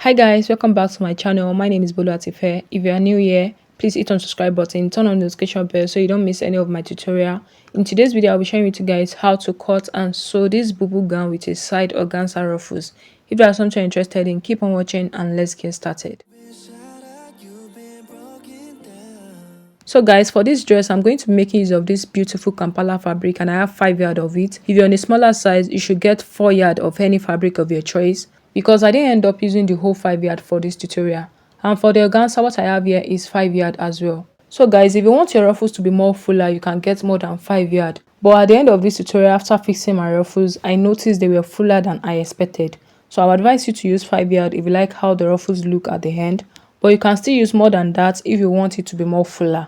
Hi guys, welcome back to my channel. My name is Bubudress. If you are new here, please hit on subscribe button, turn on the notification bell so you don't miss any of my tutorial. In today's video, I'll be sharing with you guys how to cut and sew this bubu gown with a side organza ruffles. If you are something you're interested in, keep on watching and let's get started. So guys, for this dress, I'm going to be making use of this beautiful Kampala fabric and I have 5 yards of it. If you're on a smaller size, you should get 4 yards of any fabric of your choice, because I didn't end up using the whole 5 yards for this tutorial. And for the organza, what I have here is 5 yards as well. So guys, if you want your ruffles to be more fuller, you can get more than 5 yards. But at the end of this tutorial, after fixing my ruffles, I noticed they were fuller than I expected. So I would advise you to use 5 yards if you like how the ruffles look at the end. But you can still use more than that if you want it to be more fuller.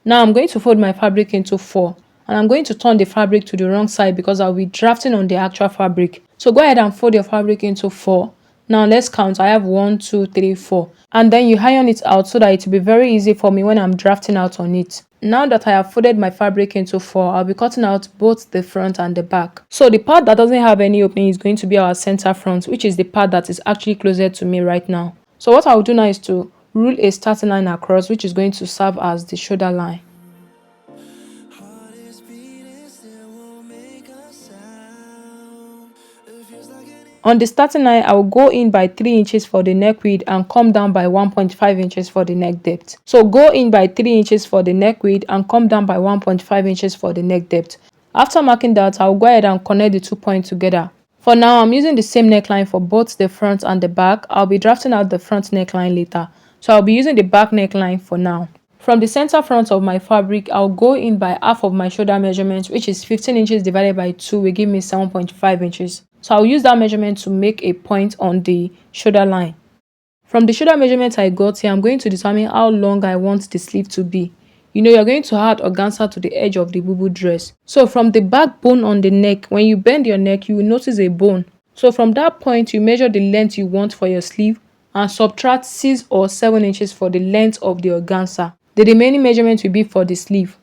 Now I'm going to fold my fabric into 4 and I'm going to turn the fabric to the wrong side because I'll be drafting on the actual fabric. So go ahead and fold your fabric into 4. Now let's count. I have 1, 2, 3, 4. And then you iron it out so that it will be very easy for me when I'm drafting out on it. Now that I have folded my fabric into 4, I'll be cutting out both the front and the back. So the part that doesn't have any opening is going to be our center front, which is the part that is actually closer to me right now. So what I'll do now is to rule a starting line across, which is going to serve as the shoulder line. On the starting line, I will go in by 3 inches for the neck width and come down by 1.5 inches for the neck depth. So go in by 3 inches for the neck width and come down by 1.5 inches for the neck depth. After marking that, I will go ahead and connect the 2 points together. For now, I'm using the same neckline for both the front and the back. I'll be drafting out the front neckline later. So I'll be using the back neckline for now. From the center front of my fabric, I'll go in by half of my shoulder measurement, which is 15 inches divided by 2 will give me 7.5 inches. So I'll use that measurement to make a point on the shoulder line. From the shoulder measurement I got here, I'm going to determine how long I want the sleeve to be. You know, you're going to add organza to the edge of the bubu dress. So from the backbone on the neck, when you bend your neck, you will notice a bone. So from that point, you measure the length you want for your sleeve and subtract 6 or 7 inches for the length of the organza. The remaining measurement will be for the sleeve.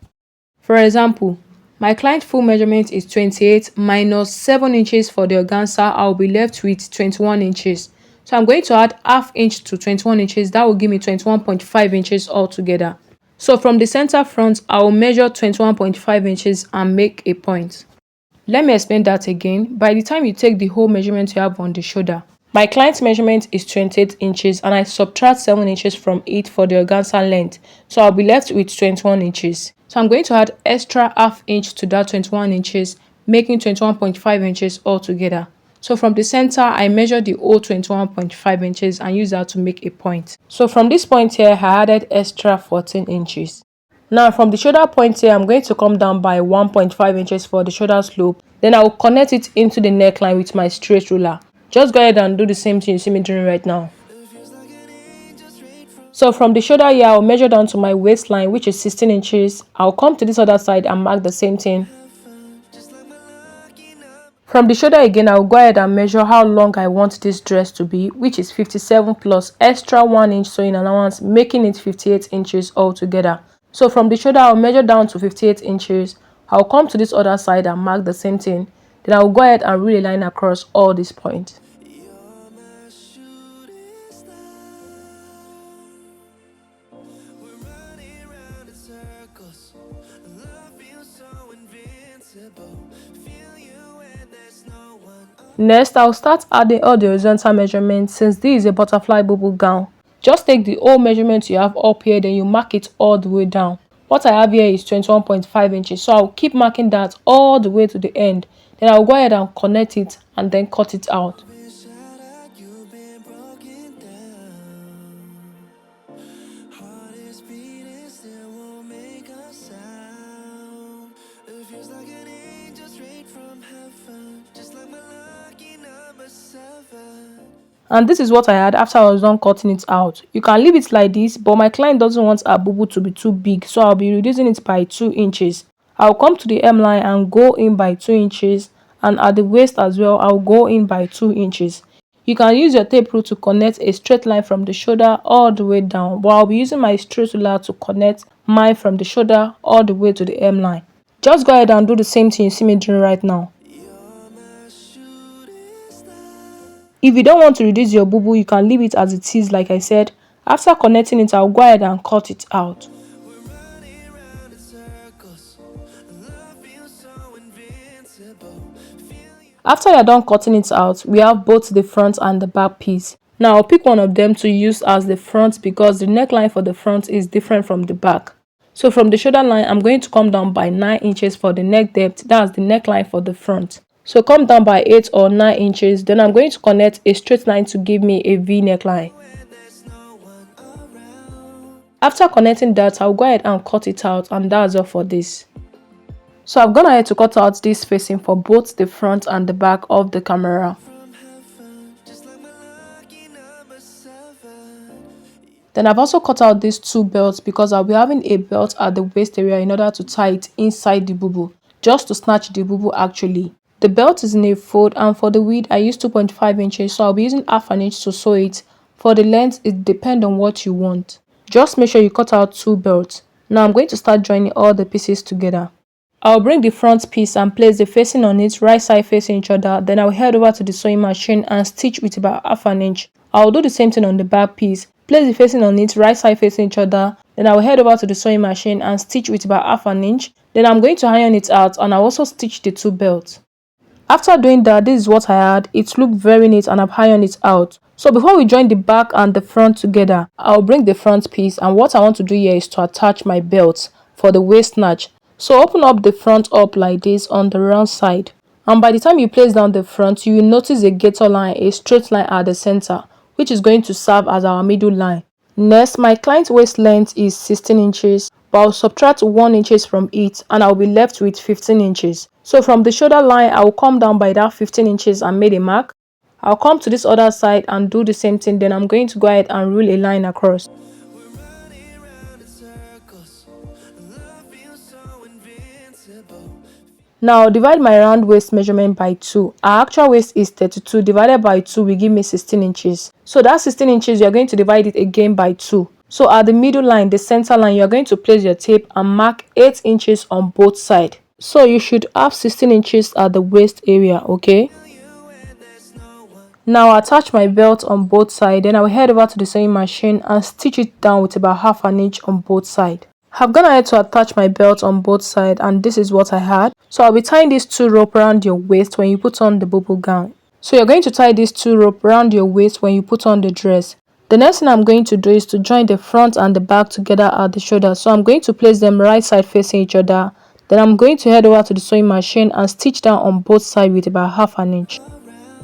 For example, my client full measurement is 28 minus 7 inches for the organza. I'll be left with 21 inches. So I'm going to add half inch to 21 inches. That will give me 21.5 inches altogether. So from the center front, I will measure 21.5 inches and make a point. Let me explain that again. By the time you take the whole measurement you have on the shoulder, my client's measurement is 28 inches and I subtract 7 inches from it for the organza length. So I'll be left with 21 inches. So I'm going to add extra half inch to that 21 inches, making 21.5 inches altogether. So from the center, I measure the whole 21.5 inches and use that to make a point. So from this point here, I added extra 14 inches. Now from the shoulder point here, I'm going to come down by 1.5 inches for the shoulder slope. Then I will connect it into the neckline with my straight ruler. Just go ahead and do the same thing you see me doing right now. So from the shoulder here, I'll measure down to my waistline, which is 16 inches. I'll come to this other side and mark the same thing. From the shoulder again, I'll go ahead and measure how long I want this dress to be, which is 57 plus extra 1 inch sewing allowance, making it 58 inches altogether. So from the shoulder, I'll measure down to 58 inches. I'll come to this other side and mark the same thing. Then I'll go ahead and rule a line across all these points. Next, I'll start adding all the horizontal measurements since this is a butterfly bubu gown. Just take the whole measurement you have up here, then you mark it all the way down. What I have here is 21.5 inches, so I'll keep marking that all the way to the end. Then I'll go ahead and connect it and then cut it out. And this is what I had after I was done cutting it out. You can leave it like this, but my client doesn't want her bubu to be too big, so I'll be reducing it by 2 inches. I'll come to the hemline and go in by 2 inches, and at the waist as well, I'll go in by 2 inches. You can use your tape rule to connect a straight line from the shoulder all the way down, but I'll be using my straight ruler to connect mine from the shoulder all the way to the hemline. Just go ahead and do the same thing you see me doing right now. If you don't want to reduce your bubu, you can leave it as it is like I said. After connecting it, I'll go ahead and cut it out. After you're done cutting it out, we have both the front and the back piece. Now I'll pick one of them to use as the front because the neckline for the front is different from the back. So from the shoulder line, I'm going to come down by 9 inches for the neck depth. That's the neckline for the front. So come down by 8 or 9 inches. Then I'm going to connect a straight line to give me a V neckline. After connecting that, I'll go ahead and cut it out, and that's all for this. So I've gone ahead to cut out this facing for both the front and the back of the camera. Then I've also cut out these 2 belts because I'll be having a belt at the waist area in order to tie it inside the bubu, just to snatch the bubu actually. The belt is in a fold, and for the width I used 2.5 inches, so I'll be using half an inch to sew it. For the length, it depends on what you want. Just make sure you cut out 2 belts. Now I'm going to start joining all the pieces together. I'll bring the front piece and place the facing on it, right side facing each other. Then I'll head over to the sewing machine and stitch with about half an inch. I'll do the same thing on the back piece. Place the facing on it, right side facing each other. Then I'll head over to the sewing machine and stitch with about half an inch. Then I'm going to iron it out, and I'll also stitch the 2 belts. After doing that, this is what I had. It looked very neat and I've ironed it out. So before we join the back and the front together, I'll bring the front piece, and what I want to do here is to attach my belt for the waist snatch. So open up the front up like this on the round side, and by the time you place down the front, you will notice a gator line, a straight line at the center, which is going to serve as our middle line. Next, my client's waist length is 16 inches, but I'll subtract 1 inches from it and I'll be left with 15 inches. So from the shoulder line, I'll come down by that 15 inches and made a mark. I'll come to this other side and do the same thing. Then I'm going to go ahead and rule a line across. Now divide my round waist measurement by 2. Our actual waist is 32, divided by 2 will give me 16 inches. So that 16 inches, you are going to divide it again by 2. So at the middle line, the center line, you are going to place your tape and mark 8 inches on both sides. So you should have 16 inches at the waist area, okay? Now I'll attach my belt on both sides. Then I'll head over to the sewing machine and stitch it down with about half an inch on both sides. I've gone ahead to attach my belt on both sides, and this is what I had. So I'll be tying these 2 ropes around your waist when you put on the bubu gown. So you're going to tie these 2 ropes around your waist when you put on the dress. The next thing I'm going to do is to join the front and the back together at the shoulder. So I'm going to place them right side facing each other. Then I'm going to head over to the sewing machine and stitch down on both sides with about half an inch.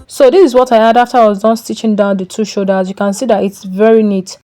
So this is what I had after I was done stitching down the 2 shoulders. You can see that it's very neat.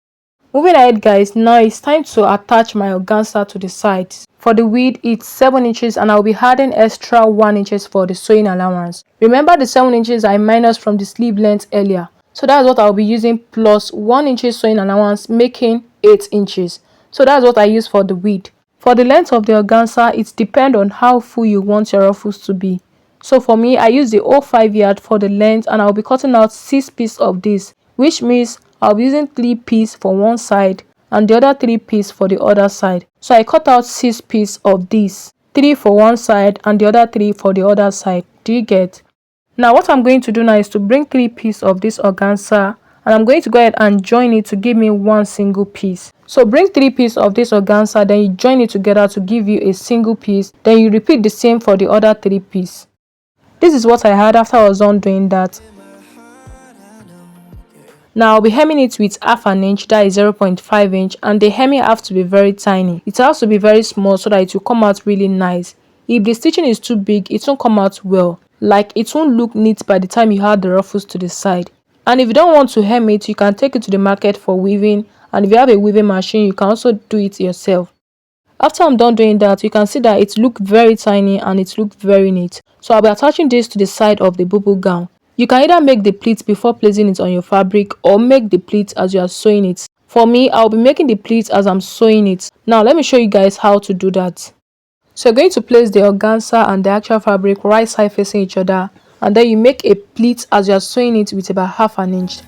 Moving ahead guys, now it's time to attach my organza to the sides. For the width, it's 7 inches and I'll be adding extra 1 inches for the sewing allowance. Remember the 7 inches I minus from the sleeve length earlier. So that's what I'll be using plus 1 inch sewing allowance, making 8 inches. So that's what I use for the width. For the length of the organza, it depends on how full you want your ruffles to be. So for me, I use the 0.5 yard for the length, and I'll be cutting out 6 pieces of this, which means I'll be using 3 pieces for one side and the other 3 pieces for the other side. So I cut out 6 pieces of this, 3 for one side and the other 3 for the other side. Do you get? Now what I'm going to do now is to bring 3 pieces of this organza, and I'm going to go ahead and join it to give me one single piece. So bring 3 pieces of this organza, then you join it together to give you a single piece. Then you repeat the same for the other 3 pieces. This is what I had after I was done doing that. Now I'll be hemming it with half an inch, that is 0.5 inch, and the hemming have to be very tiny. It has to be very small so that it will come out really nice. If the stitching is too big, it won't come out well. Like it won't look neat by the time you add the ruffles to the side. And if you don't want to hem it, you can take it to the market for weaving, and if you have a weaving machine, you can also do it yourself. After I'm done doing that, you can see that it looked very tiny and it looked very neat. So I'll be attaching this to the side of the bubu gown. You can either make the pleats before placing it on your fabric or make the pleats as you are sewing it. For me, I'll be making the pleats as I'm sewing it. Now let me show you guys how to do that. So you're going to place the organza and the actual fabric right side facing each other, and then you make a pleat as you are sewing it with about half an inch.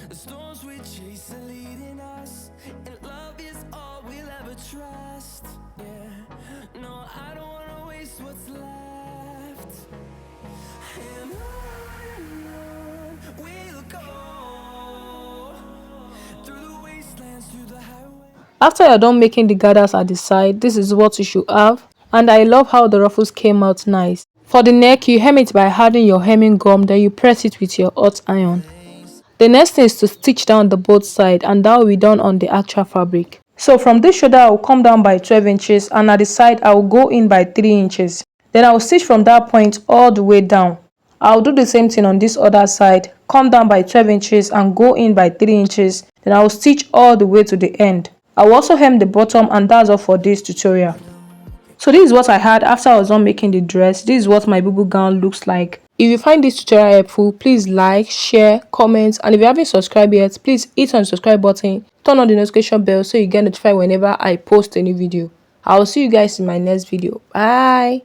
The storms we chase are leading us, and love is all we'll ever trust. Yeah, no, I don't wanna waste what's left. And on we'll go, through the wastelands, through the highway. After you're done making the gathers at the side, this is what you should have. And I love how the ruffles came out nice. For the neck, you hem it by adding your hemming gum, then you press it with your hot iron. The next thing is to stitch down the both sides, and that will be done on the actual fabric. So from this shoulder, I will come down by 12 inches, and at the side, I will go in by 3 inches. Then I will stitch from that point all the way down. I'll do the same thing on this other side, come down by 12 inches and go in by 3 inches. Then I will stitch all the way to the end. I will also hem the bottom, and that's all for this tutorial. So this is what I had after I was done making the dress. This is what my Bubu gown looks like. If you find this tutorial helpful, please like, share, comment, and if you haven't subscribed yet, please hit on the subscribe button, turn on the notification bell so you get notified whenever I post a new video. I will see you guys in my next video. Bye.